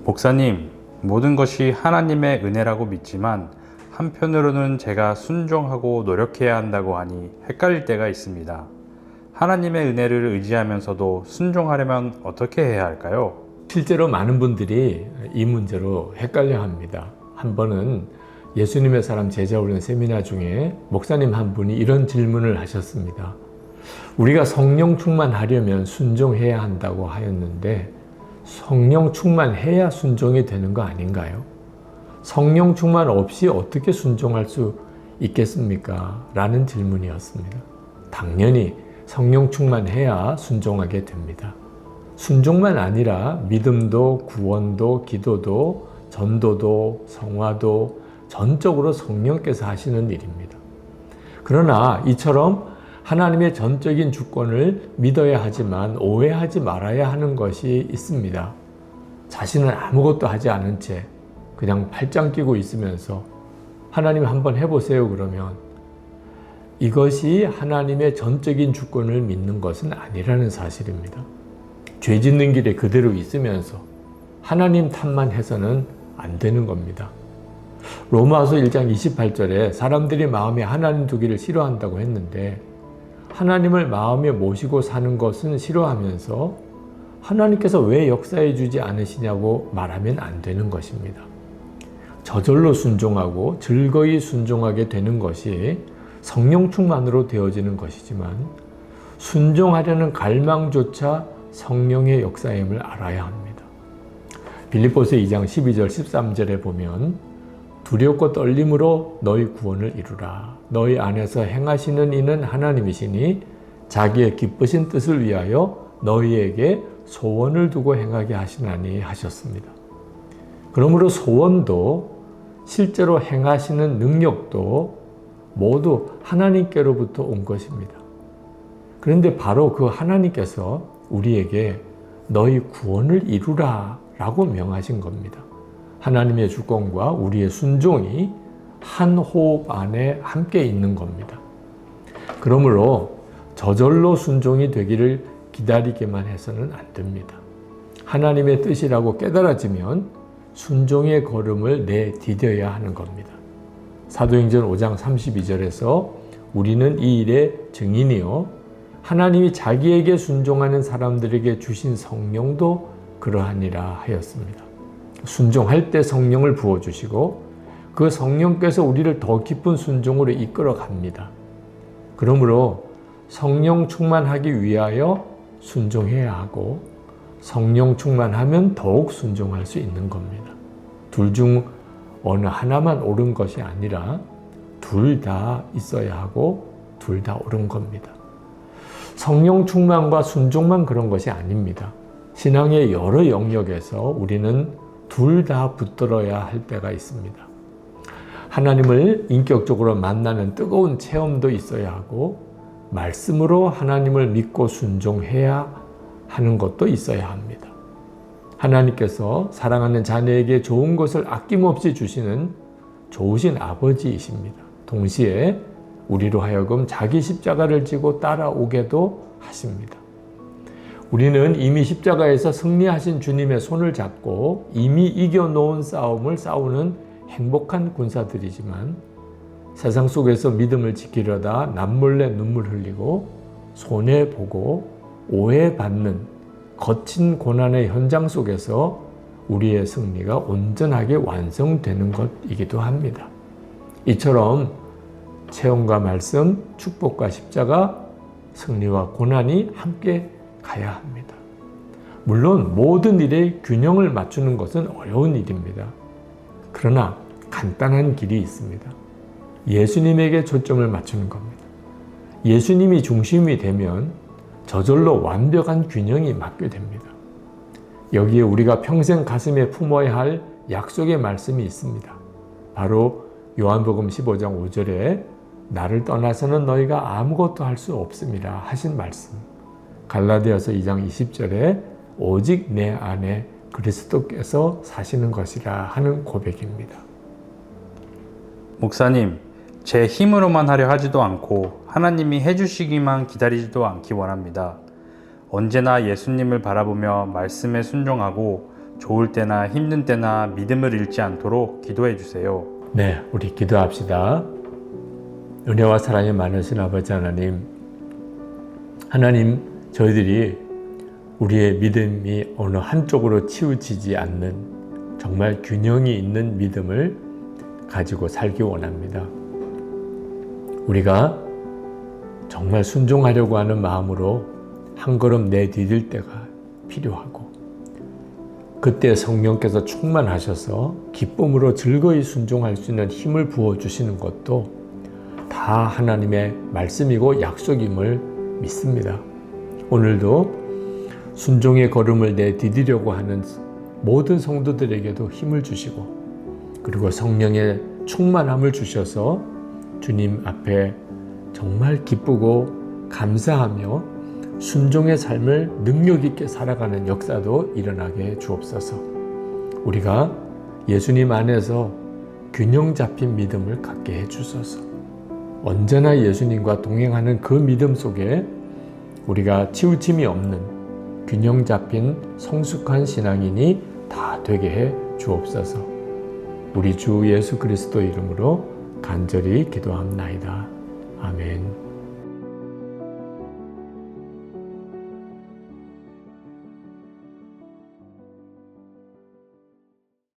목사님, 모든 것이 하나님의 은혜라고 믿지만 한편으로는 제가 순종하고 노력해야 한다고 하니 헷갈릴 때가 있습니다. 하나님의 은혜를 의지하면서도 순종하려면 어떻게 해야 할까요? 실제로 많은 분들이 이 문제로 헷갈려 합니다. 한 번은 예수님의 사람 제자훈련 세미나 중에 목사님 한 분이 이런 질문을 하셨습니다. 우리가 성령 충만하려면 순종해야 한다고 하였는데 성령 충만해야 순종이 되는 거 아닌가요? 성령 충만 없이 어떻게 순종할 수 있겠습니까? 라는 질문이었습니다. 당연히 성령 충만해야 순종하게 됩니다. 순종만 아니라 믿음도, 구원도, 기도도, 전도도, 성화도 전적으로 성령께서 하시는 일입니다. 그러나 이처럼 하나님의 전적인 주권을 믿어야 하지만 오해하지 말아야 하는 것이 있습니다. 자신은 아무것도 하지 않은 채 그냥 팔짱 끼고 있으면서 하나님 한번 해보세요 그러면 이것이 하나님의 전적인 주권을 믿는 것은 아니라는 사실입니다. 죄 짓는 길에 그대로 있으면서 하나님 탓만 해서는 안 되는 겁니다. 로마서 1장 28절에 사람들이 마음에 하나님 두기를 싫어한다고 했는데 하나님을 마음에 모시고 사는 것은 싫어하면서 하나님께서 왜 역사해 주지 않으시냐고 말하면 안 되는 것입니다. 저절로 순종하고 즐거이 순종하게 되는 것이 성령 충만으로 되어지는 것이지만 순종하려는 갈망조차 성령의 역사임을 알아야 합니다. 빌립보서 2장 12절 13절에 보면 두렵고 떨림으로 너희 구원을 이루라. 너희 안에서 행하시는 이는 하나님이시니 자기의 기쁘신 뜻을 위하여 너희에게 소원을 두고 행하게 하시나니 하셨습니다. 그러므로 소원도 실제로 행하시는 능력도 모두 하나님께로부터 온 것입니다. 그런데 바로 그 하나님께서 우리에게 너희 구원을 이루라 라고 명하신 겁니다. 하나님의 주권과 우리의 순종이 한 호흡 안에 함께 있는 겁니다. 그러므로 저절로 순종이 되기를 기다리기만 해서는 안 됩니다. 하나님의 뜻이라고 깨달아지면 순종의 걸음을 내디뎌야 하는 겁니다. 사도행전 5장 32절에서 우리는 이 일의 증인이요 하나님이 자기에게 순종하는 사람들에게 주신 성령도 그러하니라 하였습니다. 순종할 때 성령을 부어주시고 그 성령께서 우리를 더 깊은 순종으로 이끌어 갑니다. 그러므로 성령 충만하기 위하여 순종해야 하고 성령 충만하면 더욱 순종할 수 있는 겁니다. 둘 중 어느 하나만 옳은 것이 아니라 둘 다 있어야 하고 둘 다 옳은 겁니다. 성령 충만과 순종만 그런 것이 아닙니다. 신앙의 여러 영역에서 우리는 둘 다 붙들어야 할 때가 있습니다. 하나님을 인격적으로 만나는 뜨거운 체험도 있어야 하고 말씀으로 하나님을 믿고 순종해야 하는 것도 있어야 합니다. 하나님께서 사랑하는 자녀에게 좋은 것을 아낌없이 주시는 좋으신 아버지이십니다. 동시에 우리로 하여금 자기 십자가를 지고 따라오게도 하십니다. 우리는 이미 십자가에서 승리하신 주님의 손을 잡고 이미 이겨놓은 싸움을 싸우는 행복한 군사들이지만 세상 속에서 믿음을 지키려다 남몰래 눈물 흘리고 손해보고 오해받는 거친 고난의 현장 속에서 우리의 승리가 온전하게 완성되는 것이기도 합니다. 이처럼 체험과 말씀, 축복과 십자가, 승리와 고난이 함께 가야 합니다. 물론 모든 일에 균형을 맞추는 것은 어려운 일입니다. 그러나 간단한 길이 있습니다. 예수님에게 초점을 맞추는 겁니다. 예수님이 중심이 되면 저절로 완벽한 균형이 맞게 됩니다. 여기에 우리가 평생 가슴에 품어야 할 약속의 말씀이 있습니다. 바로 요한복음 15장 5절에 나를 떠나서는 너희가 아무것도 할 수 없음이라 하신 말씀. 갈라디아서 2장 20절에 오직 내 안에 그리스도께서 사시는 것이라 하는 고백입니다. 목사님, 제 힘으로만 하려 하지도 않고 하나님이 해주시기만 기다리지도 않기 원합니다. 언제나 예수님을 바라보며 말씀에 순종하고 좋을 때나 힘든 때나 믿음을 잃지 않도록 기도해 주세요. 네, 우리 기도합시다. 은혜와 사랑이 많으신 아버지 하나님, 저희들이 우리의 믿음이 어느 한쪽으로 치우치지 않는 정말 균형이 있는 믿음을 가지고 살기 원합니다. 우리가 정말 순종하려고 하는 마음으로 한 걸음 내디딜 때가 필요하고, 그때 성령께서 충만하셔서 기쁨으로 즐거이 순종할 수 있는 힘을 부어주시는 것도 다 하나님의 말씀이고 약속임을 믿습니다. 오늘도 순종의 걸음을 내디디려고 하는 모든 성도들에게도 힘을 주시고, 그리고 성령의 충만함을 주셔서 주님 앞에 정말 기쁘고 감사하며 순종의 삶을 능력 있게 살아가는 역사도 일어나게 해 주옵소서. 우리가 예수님 안에서 균형 잡힌 믿음을 갖게 해 주소서. 언제나 예수님과 동행하는 그 믿음 속에 우리가 치우침이 없는 균형 잡힌 성숙한 신앙인이 다 되게 해 주옵소서. 우리 주 예수 그리스도 이름으로 간절히 기도합나이다. 아멘.